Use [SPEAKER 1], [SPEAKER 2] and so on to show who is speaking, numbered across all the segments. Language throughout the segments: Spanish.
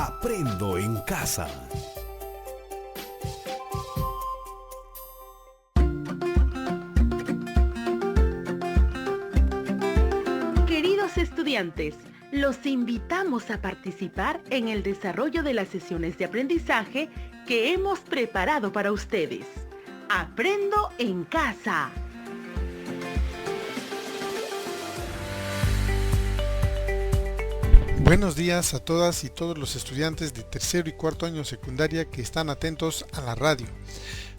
[SPEAKER 1] Aprendo en casa.
[SPEAKER 2] Queridos estudiantes, los invitamos a participar en el desarrollo de las sesiones de aprendizaje que hemos preparado para ustedes. Aprendo en casa.
[SPEAKER 3] Buenos días a todas y todos los estudiantes de tercero y cuarto año secundaria que están atentos a la radio.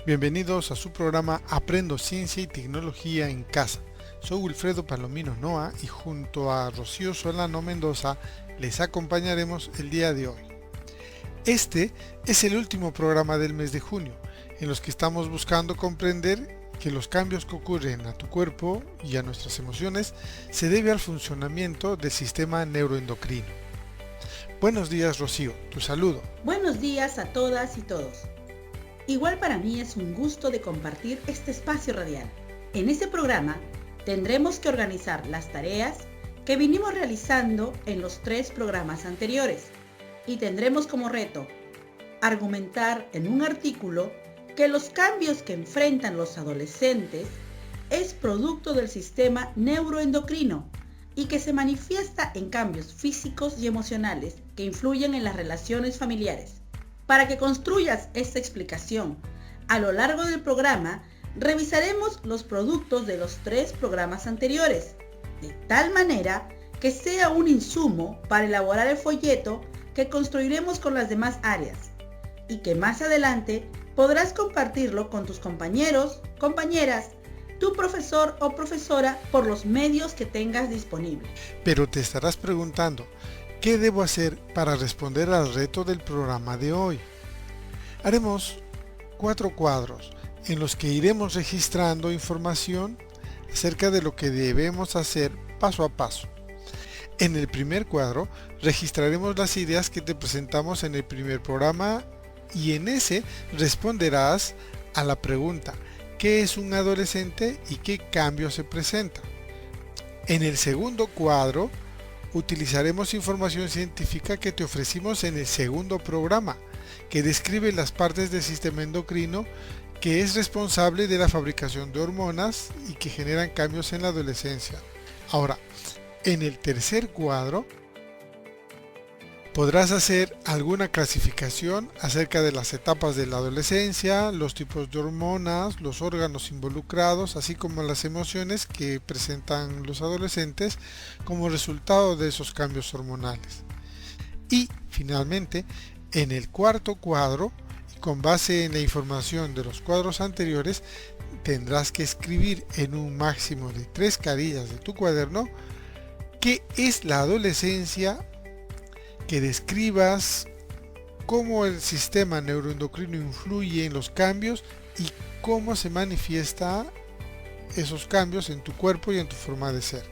[SPEAKER 3] Bienvenidos a su programa Aprendo Ciencia y Tecnología en Casa. Soy Wilfredo Palomino Noa y junto a Rocío Solano Mendoza les acompañaremos el día de hoy. Este es el último programa del mes de junio, en los que estamos buscando comprender que los cambios que ocurren a tu cuerpo y a nuestras emociones se debe al funcionamiento del sistema neuroendocrino. Buenos días, Rocío, tu saludo.
[SPEAKER 4] Buenos días a todas y todos. Igual para mí es un gusto de compartir este espacio radial. En este programa tendremos que organizar las tareas que vinimos realizando en los 3 programas anteriores y tendremos como reto argumentar en un artículo que los cambios que enfrentan los adolescentes es producto del sistema neuroendocrino y que se manifiesta en cambios físicos y emocionales que influyen en las relaciones familiares. Para que construyas esta explicación, a lo largo del programa revisaremos los productos de los 3 programas anteriores, de tal manera que sea un insumo para elaborar el folleto que construiremos con las demás áreas y que más adelante podrás compartirlo con tus compañeros, compañeras, tu profesor o profesora por los medios que tengas disponibles.
[SPEAKER 3] Pero te estarás preguntando, ¿qué debo hacer para responder al reto del programa de hoy? Haremos 4 cuadros en los que iremos registrando información acerca de lo que debemos hacer paso a paso. En el primer cuadro registraremos las ideas que te presentamos en el primer programa y en ese responderás a la pregunta ¿qué es un adolescente y qué cambios se presenta? En el segundo cuadro utilizaremos información científica que te ofrecimos en el segundo programa, que describe las partes del sistema endocrino que es responsable de la fabricación de hormonas y que generan cambios en la adolescencia. Ahora, en el tercer cuadro podrás hacer alguna clasificación acerca de las etapas de la adolescencia, los tipos de hormonas, los órganos involucrados, así como las emociones que presentan los adolescentes como resultado de esos cambios hormonales. Y finalmente, en el cuarto cuadro, y con base en la información de los cuadros anteriores, tendrás que escribir en un máximo de 3 carillas de tu cuaderno qué es la adolescencia, que describas cómo el sistema neuroendocrino influye en los cambios y cómo se manifiesta esos cambios en tu cuerpo y en tu forma de ser.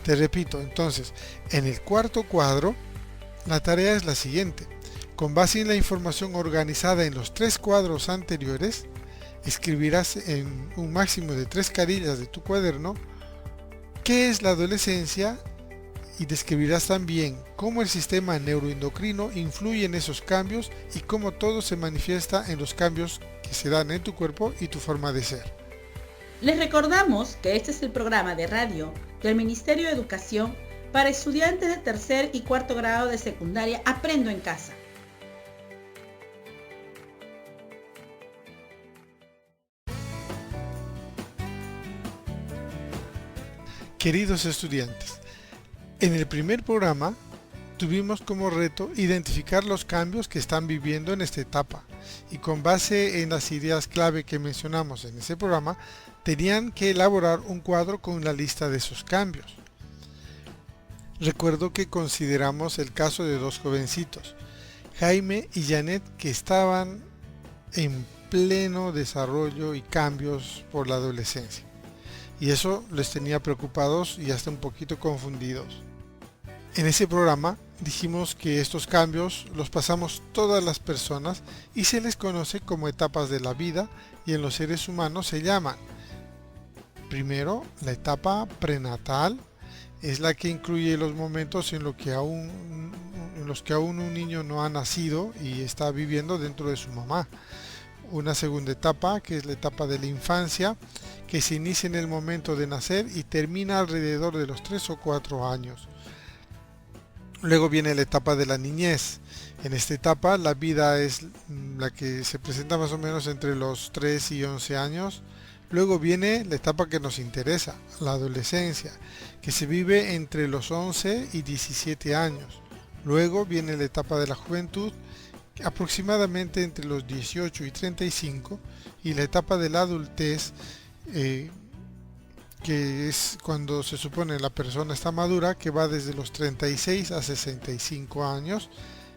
[SPEAKER 3] Te repito, entonces, en el cuarto cuadro, la tarea es la siguiente. Con base en la información organizada en los 3 cuadros anteriores, escribirás en un máximo de 3 carillas de tu cuaderno qué es la adolescencia y describirás también cómo el sistema neuroendocrino influye en esos cambios y cómo todo se manifiesta en los cambios que se dan en tu cuerpo y tu forma de ser.
[SPEAKER 4] Les recordamos que este es el programa de radio del Ministerio de Educación para estudiantes de tercer y cuarto grado de secundaria Aprendo en Casa.
[SPEAKER 3] Queridos estudiantes, en el primer programa tuvimos como reto identificar los cambios que están viviendo en esta etapa y con base en las ideas clave que mencionamos en ese programa tenían que elaborar un cuadro con la lista de esos cambios. Recuerdo que consideramos el caso de 2 jovencitos, Jaime y Janet, que estaban en pleno desarrollo y cambios por la adolescencia. Y eso les tenía preocupados y hasta un poquito confundidos. En ese programa dijimos que estos cambios los pasamos todas las personas y se les conoce como etapas de la vida y en los seres humanos se llaman. Primero, la etapa prenatal es la que incluye los momentos en los que en los que aún un niño no ha nacido y está viviendo dentro de su mamá. Una segunda etapa, que es la etapa de la infancia, que se inicia en el momento de nacer y termina alrededor de los 3 o 4 años. Luego viene la etapa de la niñez. En esta etapa la vida es la que se presenta más o menos entre los 3 y 11 años. Luego viene la etapa que nos interesa, la adolescencia, que se vive entre los 11 y 17 años. Luego viene la etapa de la juventud, aproximadamente entre los 18 y 35, y la etapa de la adultez, que es cuando se supone la persona está madura, que va desde los 36 a 65 años,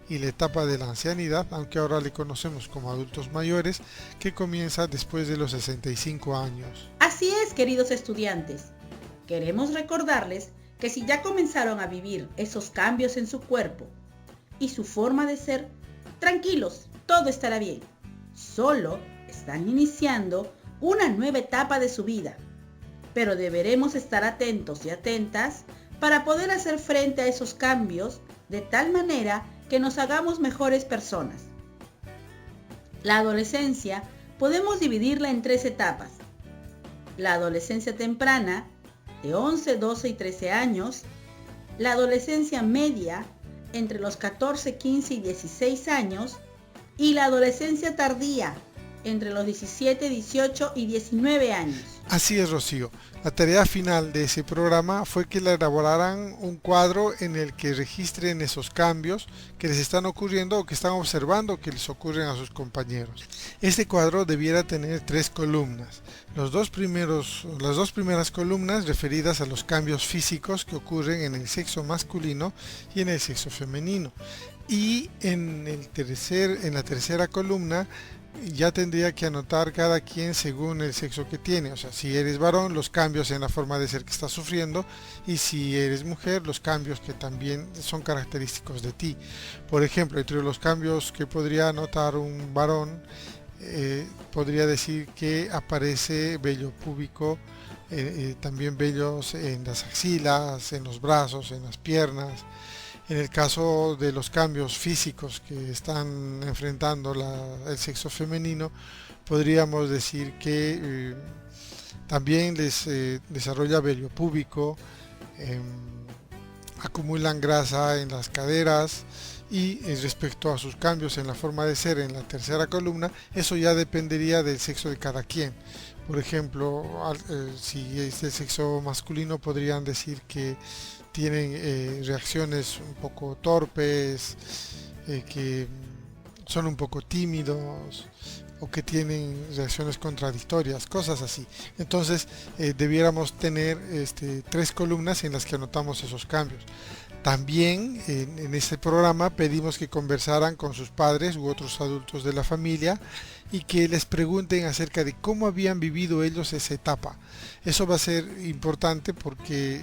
[SPEAKER 3] y la etapa de la ancianidad, aunque ahora le conocemos como adultos mayores, que comienza después de los 65 años.
[SPEAKER 4] Así es, queridos estudiantes. Queremos recordarles que si ya comenzaron a vivir esos cambios en su cuerpo y su forma de ser, tranquilos, todo estará bien. Solo están iniciando una nueva etapa de su vida, pero deberemos estar atentos y atentas para poder hacer frente a esos cambios de tal manera que nos hagamos mejores personas. La adolescencia podemos dividirla en 3 etapas. La adolescencia temprana, de 11, 12 y 13 años. La adolescencia media, entre los 14, 15 y 16 años. Y la adolescencia tardía, entre los 17, 18 y 19 años.
[SPEAKER 3] Así es, Rocío. La tarea final de ese programa fue que le elaboraran un cuadro en el que registren esos cambios que les están ocurriendo o que están observando que les ocurren a sus compañeros. Este cuadro debiera tener 3 columnas. Las dos primeras columnas referidas a los cambios físicos que ocurren en el sexo masculino y en el sexo femenino. Y en la tercera columna ya tendría que anotar cada quien según el sexo que tiene. O sea, si eres varón, los cambios en la forma de ser que estás sufriendo, y si eres mujer, los cambios que también son característicos de ti. Por ejemplo, entre los cambios que podría anotar un varón, podría decir que aparece vello púbico, también vellos en las axilas, en los brazos, en las piernas. En el caso de los cambios físicos que están enfrentando el sexo femenino, podríamos decir que también les desarrolla vello púbico, acumulan grasa en las caderas, y respecto a sus cambios en la forma de ser en la tercera columna, eso ya dependería del sexo de cada quien. Por ejemplo, si es el sexo masculino, podrían decir que tienen reacciones un poco torpes, que son un poco tímidos, o que tienen reacciones contradictorias, cosas así. Entonces debiéramos tener 3 columnas en las que anotamos esos cambios. También en este programa pedimos que conversaran con sus padres u otros adultos de la familia y que les pregunten acerca de cómo habían vivido ellos esa etapa. Eso va a ser importante porque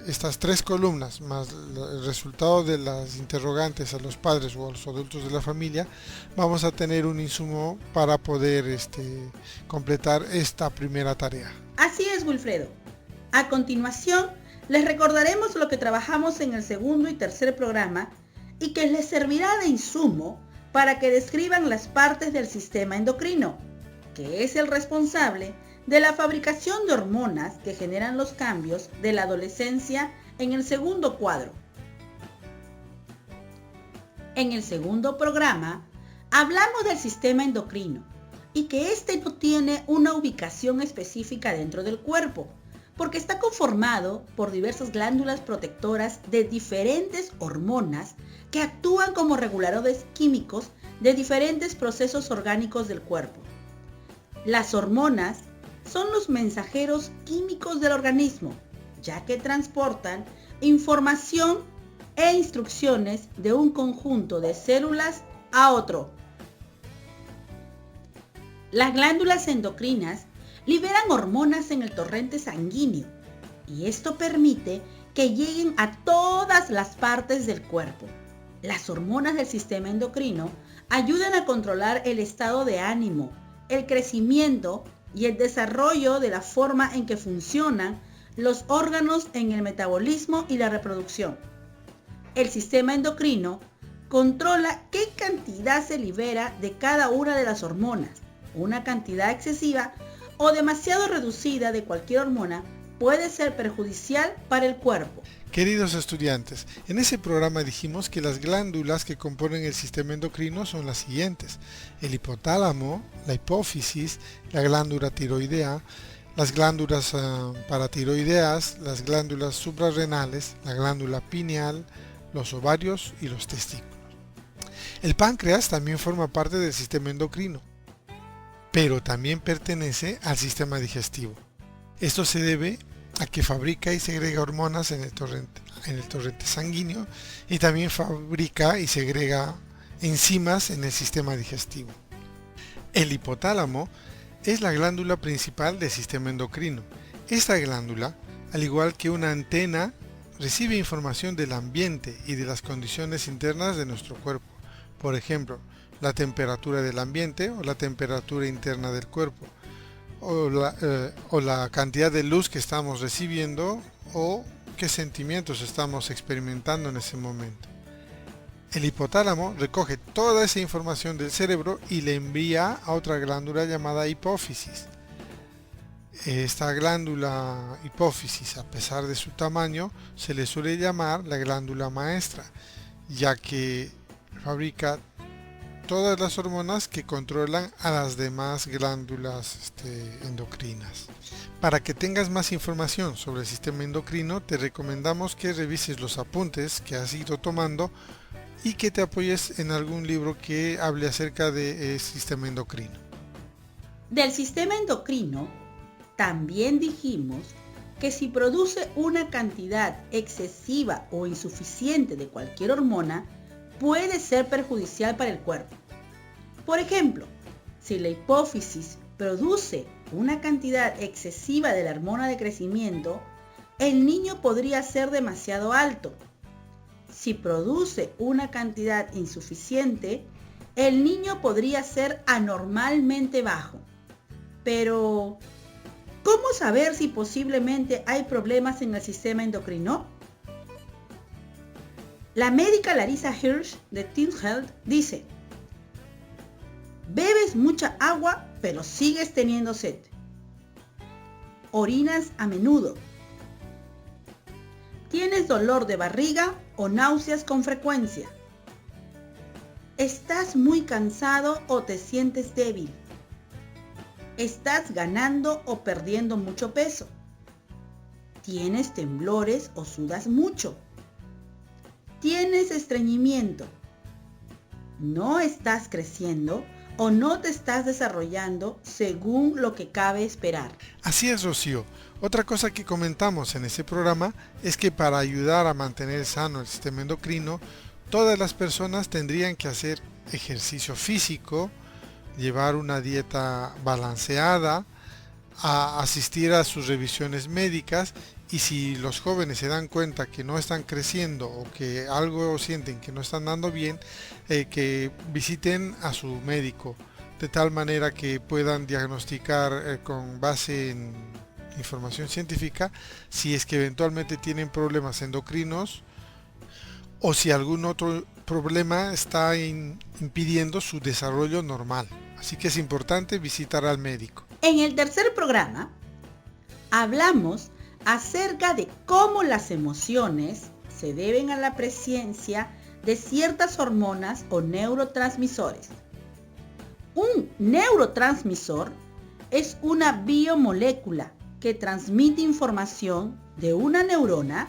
[SPEAKER 3] estas 3 columnas más el resultado de las interrogantes a los padres o a los adultos de la familia, vamos a tener un insumo para poder completar esta primera tarea.
[SPEAKER 4] Así es, Wilfredo. A continuación, les recordaremos lo que trabajamos en el segundo y tercer programa y que les servirá de insumo para que describan las partes del sistema endocrino, que es el responsable de la fabricación de hormonas que generan los cambios de la adolescencia en el segundo cuadro. En el segundo programa hablamos del sistema endocrino y que este no tiene una ubicación específica dentro del cuerpo, porque está conformado por diversas glándulas protectoras de diferentes hormonas que actúan como reguladores químicos de diferentes procesos orgánicos del cuerpo. Las hormonas son los mensajeros químicos del organismo, ya que transportan información e instrucciones de un conjunto de células a otro. Las glándulas endocrinas liberan hormonas en el torrente sanguíneo y esto permite que lleguen a todas las partes del cuerpo. Las hormonas del sistema endocrino ayudan a controlar el estado de ánimo, el crecimiento y el desarrollo de la forma en que funcionan los órganos en el metabolismo y la reproducción. El sistema endocrino controla qué cantidad se libera de cada una de las hormonas. Una cantidad excesiva o demasiado reducida de cualquier hormona puede ser perjudicial para el cuerpo.
[SPEAKER 3] Queridos estudiantes, en ese programa dijimos que las glándulas que componen el sistema endocrino son las siguientes: el hipotálamo, la hipófisis, la glándula tiroidea, las glándulas paratiroideas, las glándulas suprarrenales, la glándula pineal, los ovarios y los testículos. El páncreas también forma parte del sistema endocrino, pero también pertenece al sistema digestivo. Esto se debe a que fabrica y segrega hormonas en el torrente sanguíneo y también fabrica y segrega enzimas en el sistema digestivo. El hipotálamo es la glándula principal del sistema endocrino. Esta glándula, al igual que una antena, recibe información del ambiente y de las condiciones internas de nuestro cuerpo. Por ejemplo, la temperatura del ambiente o la temperatura interna del cuerpo, o la cantidad de luz que estamos recibiendo o qué sentimientos estamos experimentando en ese momento. El hipotálamo recoge toda esa información del cerebro y le envía a otra glándula llamada hipófisis. Esta glándula hipófisis, a pesar de su tamaño, se le suele llamar la glándula maestra, ya que fabrica todas las hormonas que controlan a las demás glándulas endocrinas. Para que tengas más información sobre el sistema endocrino, te recomendamos que revises los apuntes que has ido tomando y que te apoyes en algún libro que hable acerca del sistema endocrino.
[SPEAKER 4] Del sistema endocrino, también dijimos que si produce una cantidad excesiva o insuficiente de cualquier hormona, puede ser perjudicial para el cuerpo. Por ejemplo, si la hipófisis produce una cantidad excesiva de la hormona de crecimiento, el niño podría ser demasiado alto. Si produce una cantidad insuficiente, el niño podría ser anormalmente bajo. Pero, ¿cómo saber si posiblemente hay problemas en el sistema endocrino? La médica Larissa Hirsch de Teen Health dice: bebes mucha agua pero sigues teniendo sed. Orinas a menudo. Tienes dolor de barriga o náuseas con frecuencia. Estás muy cansado o te sientes débil. Estás ganando o perdiendo mucho peso. Tienes temblores o sudas mucho. Tienes estreñimiento. No estás creciendo o no te estás desarrollando según lo que cabe esperar.
[SPEAKER 3] Así es, Rocío. Otra cosa que comentamos en ese programa es que para ayudar a mantener sano el sistema endocrino, todas las personas tendrían que hacer ejercicio físico, llevar una dieta balanceada, a asistir a sus revisiones médicas, y si los jóvenes se dan cuenta que no están creciendo o que algo sienten que no están dando bien, que visiten a su médico, de tal manera que puedan diagnosticar con base en información científica si es que eventualmente tienen problemas endocrinos o si algún otro problema está impidiendo su desarrollo normal. Así que es importante visitar al médico.
[SPEAKER 4] En el tercer programa hablamos acerca de cómo las emociones se deben a la presencia de ciertas hormonas o neurotransmisores. Un neurotransmisor es una biomolécula que transmite información de una neurona,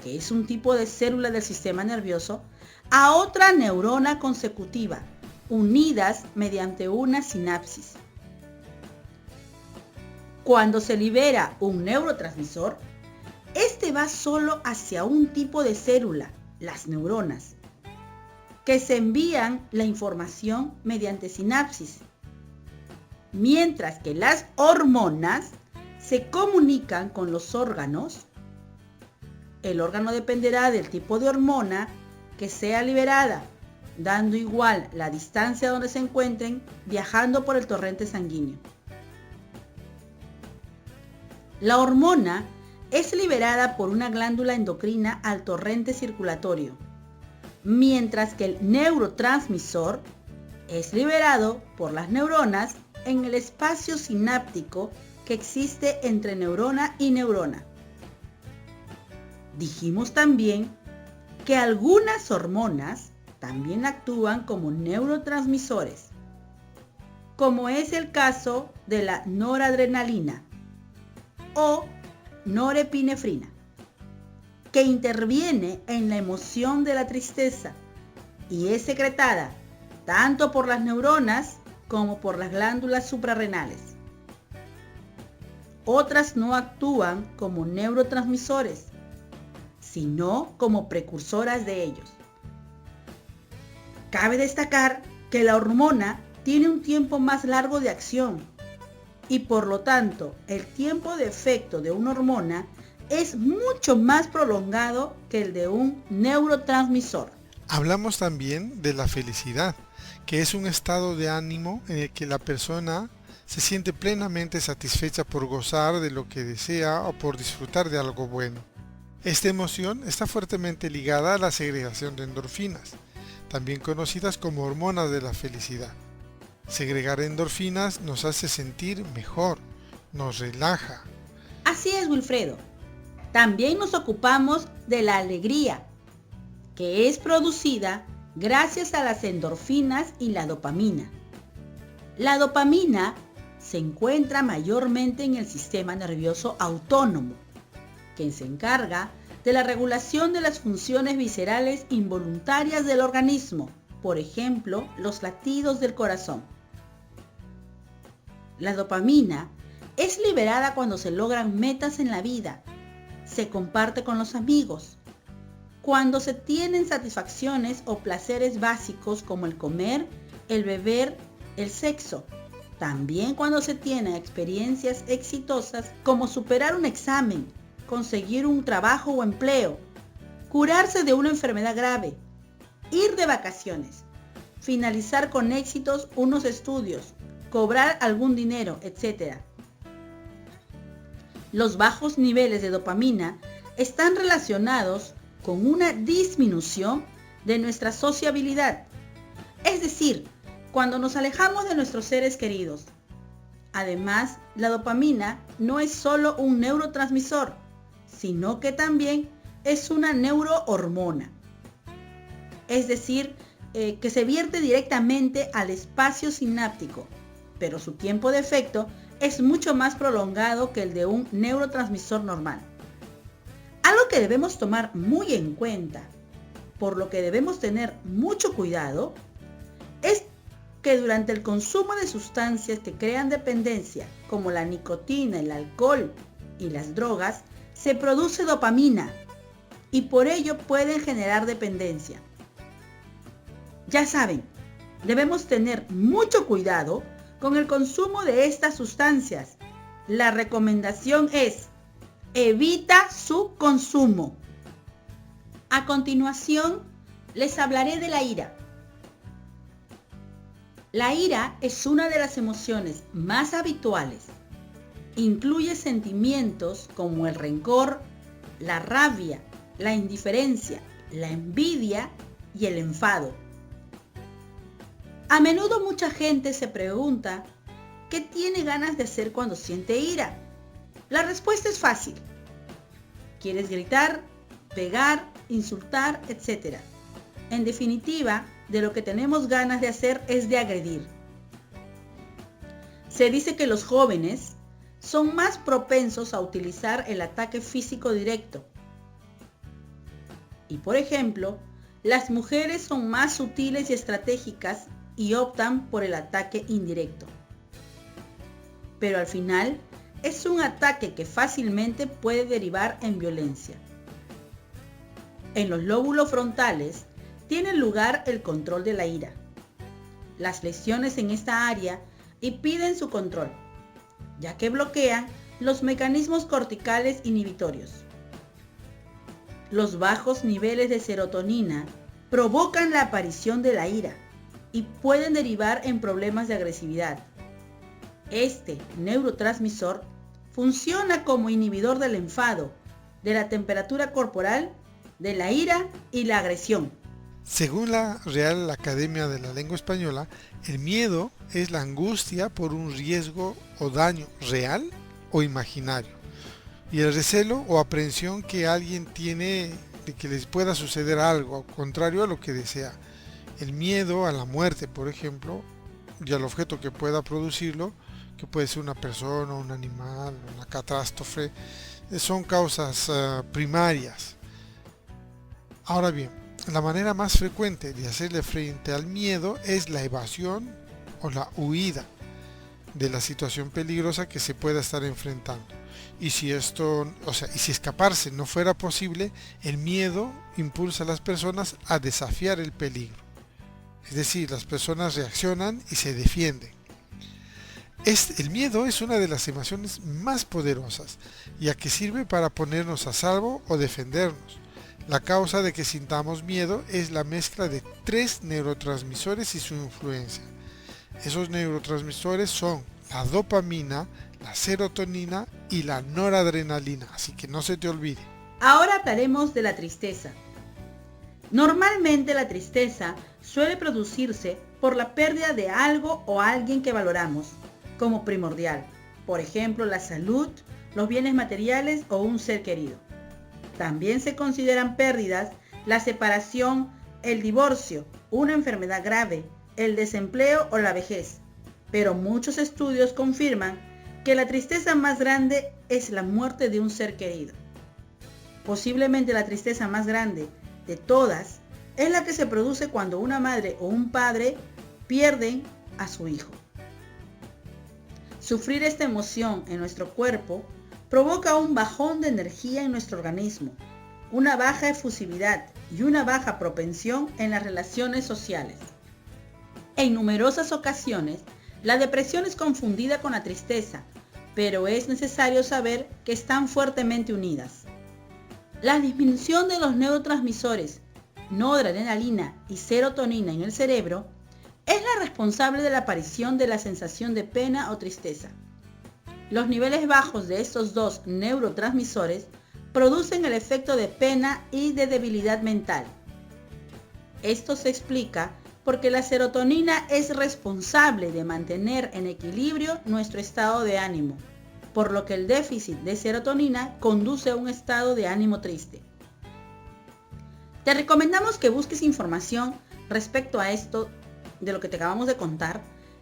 [SPEAKER 4] que es un tipo de célula del sistema nervioso, a otra neurona consecutiva, unidas mediante una sinapsis. Cuando se libera un neurotransmisor, este va solo hacia un tipo de célula, las neuronas, que se envían la información mediante sinapsis, mientras que las hormonas se comunican con los órganos. El órgano dependerá del tipo de hormona que sea liberada, dando igual la distancia donde se encuentren, viajando por el torrente sanguíneo. La hormona es liberada por una glándula endocrina al torrente circulatorio, mientras que el neurotransmisor es liberado por las neuronas en el espacio sináptico que existe entre neurona y neurona. Dijimos también que algunas hormonas también actúan como neurotransmisores, como es el caso de la noradrenalina o norepinefrina, que interviene en la emoción de la tristeza y es secretada tanto por las neuronas como por las glándulas suprarrenales. Otras no actúan como neurotransmisores, sino como precursoras de ellos. Cabe destacar que la hormona tiene un tiempo más largo de acción y por lo tanto el tiempo de efecto de una hormona es mucho más prolongado que el de un neurotransmisor.
[SPEAKER 3] Hablamos también de la felicidad, que es un estado de ánimo en el que la persona se siente plenamente satisfecha por gozar de lo que desea o por disfrutar de algo bueno. Esta emoción está fuertemente ligada a la segregación de endorfinas, también conocidas como hormonas de la felicidad. Segregar endorfinas nos hace sentir mejor, nos relaja.
[SPEAKER 4] Así es, Wilfredo. También nos ocupamos de la alegría, que es producida gracias a las endorfinas y la dopamina. La dopamina se encuentra mayormente en el sistema nervioso autónomo, que se encarga de la regulación de las funciones viscerales involuntarias del organismo, por ejemplo, los latidos del corazón. La dopamina es liberada cuando se logran metas en la vida, se comparte con los amigos, cuando se tienen satisfacciones o placeres básicos como el comer, el beber, el sexo. También cuando se tienen experiencias exitosas como superar un examen, conseguir un trabajo o empleo, curarse de una enfermedad grave, ir de vacaciones, finalizar con éxitos unos estudios, cobrar algún dinero, etc. Los bajos niveles de dopamina están relacionados con una disminución de nuestra sociabilidad, es decir, cuando nos alejamos de nuestros seres queridos. Además, la dopamina no es solo un neurotransmisor, sino que también es una neurohormona, es decir, que se vierte directamente al espacio sináptico, pero su tiempo de efecto es mucho más prolongado que el de un neurotransmisor normal. Algo que debemos tomar muy en cuenta, por lo que debemos tener mucho cuidado, es que durante el consumo de sustancias que crean dependencia, como la nicotina, el alcohol y las drogas, se produce dopamina y por ello pueden generar dependencia. Ya saben, debemos tener mucho cuidado con el consumo de estas sustancias. La recomendación es: evita su consumo. A continuación, les hablaré de la ira. La ira es una de las emociones más habituales. Incluye sentimientos como el rencor, la rabia, la indiferencia, la envidia y el enfado. A menudo mucha gente se pregunta ¿qué tiene ganas de hacer cuando siente ira? La respuesta es fácil. ¿Quieres gritar, pegar, insultar, etcétera? En definitiva, de lo que tenemos ganas de hacer es de agredir. Se dice que los jóvenes son más propensos a utilizar el ataque físico directo. Y por ejemplo, las mujeres son más sutiles y estratégicas y optan por el ataque indirecto. Pero al final, es un ataque que fácilmente puede derivar en violencia. En los lóbulos frontales tiene lugar el control de la ira. Las lesiones en esta área impiden su control, ya que bloquean los mecanismos corticales inhibitorios. Los bajos niveles de serotonina provocan la aparición de la ira y pueden derivar en problemas de agresividad. Este neurotransmisor funciona como inhibidor del enfado, de la temperatura corporal, de la ira y la agresión.
[SPEAKER 3] Según la Real Academia de la Lengua Española, el miedo es la angustia por un riesgo o daño real o imaginario, y el recelo o aprehensión que alguien tiene de que les pueda suceder algo contrario a lo que desea. El miedo a la muerte, por ejemplo, y al objeto que pueda producirlo, que puede ser una persona, un animal, una catástrofe, son causas primarias. Ahora bien, la manera más frecuente de hacerle frente al miedo es la evasión o la huida de la situación peligrosa que se pueda estar enfrentando. Y si escaparse no fuera posible, el miedo impulsa a las personas a desafiar el peligro. Es decir, las personas reaccionan y se defienden. El miedo es una de las emociones más poderosas, ya que sirve para ponernos a salvo o defendernos. La causa de que sintamos miedo es la mezcla de 3 neurotransmisores y su influencia. Esos neurotransmisores son la dopamina, la serotonina y la noradrenalina, así que no se te olvide.
[SPEAKER 4] Ahora hablaremos de la tristeza. Normalmente la tristeza suele producirse por la pérdida de algo o alguien que valoramos como primordial, por ejemplo la salud, los bienes materiales o un ser querido. También se consideran pérdidas la separación, el divorcio, una enfermedad grave, el desempleo o la vejez. Pero muchos estudios confirman que la tristeza más grande es la muerte de un ser querido. Posiblemente la tristeza más grande de todas es la que se produce cuando una madre o un padre pierden a su hijo. Sufrir esta emoción en nuestro cuerpo provoca un bajón de energía en nuestro organismo, una baja efusividad y una baja propensión en las relaciones sociales. En numerosas ocasiones, la depresión es confundida con la tristeza, pero es necesario saber que están fuertemente unidas. La disminución de los neurotransmisores noradrenalina y serotonina en el cerebro es la responsable de la aparición de la sensación de pena o tristeza. Los niveles bajos de estos dos neurotransmisores producen el efecto de pena y de debilidad mental. Esto se explica porque la serotonina es responsable de mantener en equilibrio nuestro estado de ánimo, por lo que el déficit de serotonina conduce a un estado de ánimo triste. Te recomendamos que busques información respecto a esto de lo que te acabamos de contar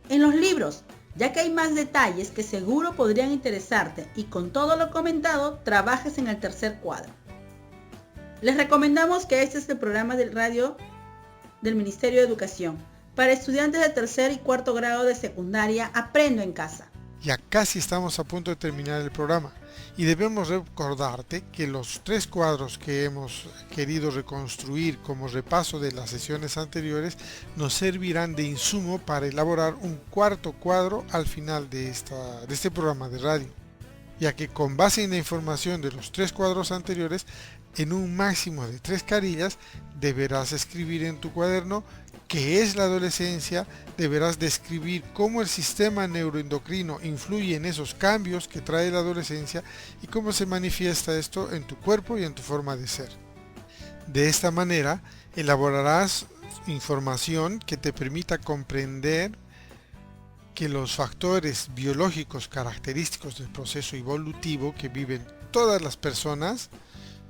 [SPEAKER 4] en los libros, ya que hay más detalles que seguro podrían interesarte y con todo lo comentado trabajes en el tercer cuadro. Les recomendamos que este es el programa de radio del Ministerio de Educación para estudiantes de tercer y cuarto grado de secundaria Aprendo en Casa.
[SPEAKER 3] Ya casi estamos a punto de terminar el programa y debemos recordarte que los 3 cuadros que hemos querido reconstruir como repaso de las sesiones anteriores nos servirán de insumo para elaborar un 4.º cuadro al final de este programa de radio, ya que con base en la información de los 3 cuadros anteriores, en un máximo de 3 carillas deberás escribir en tu cuaderno qué es la adolescencia, deberás describir cómo el sistema neuroendocrino influye en esos cambios que trae la adolescencia y cómo se manifiesta esto en tu cuerpo y en tu forma de ser. De esta manera elaborarás información que te permita comprender que los factores biológicos característicos del proceso evolutivo que viven todas las personas,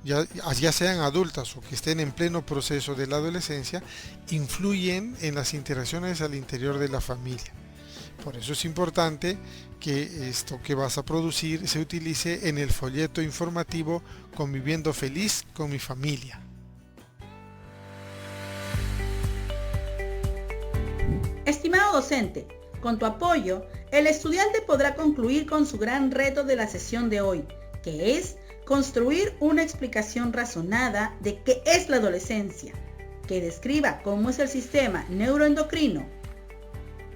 [SPEAKER 3] ya sean adultas o que estén en pleno proceso de la adolescencia, influyen en las interacciones al interior de la familia. Por eso es importante que esto que vas a producir se utilice en el folleto informativo Conviviendo Feliz con mi Familia.
[SPEAKER 4] Estimado docente, con tu apoyo, el estudiante podrá concluir con su gran reto de la sesión de hoy, que es construir una explicación razonada de qué es la adolescencia, que describa cómo es el sistema neuroendocrino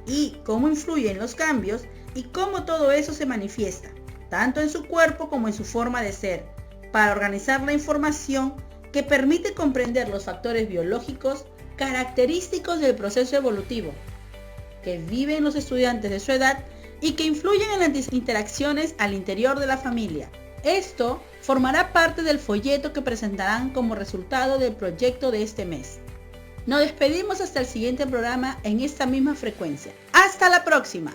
[SPEAKER 4] y cómo influyen los cambios y cómo todo eso se manifiesta, tanto en su cuerpo como en su forma de ser, para organizar la información que permite comprender los factores biológicos característicos del proceso evolutivo que viven los estudiantes de su edad y que influyen en las interacciones al interior de la familia. Esto formará parte del folleto que presentarán como resultado del proyecto de este mes. Nos despedimos hasta el siguiente programa en esta misma frecuencia. ¡Hasta la próxima!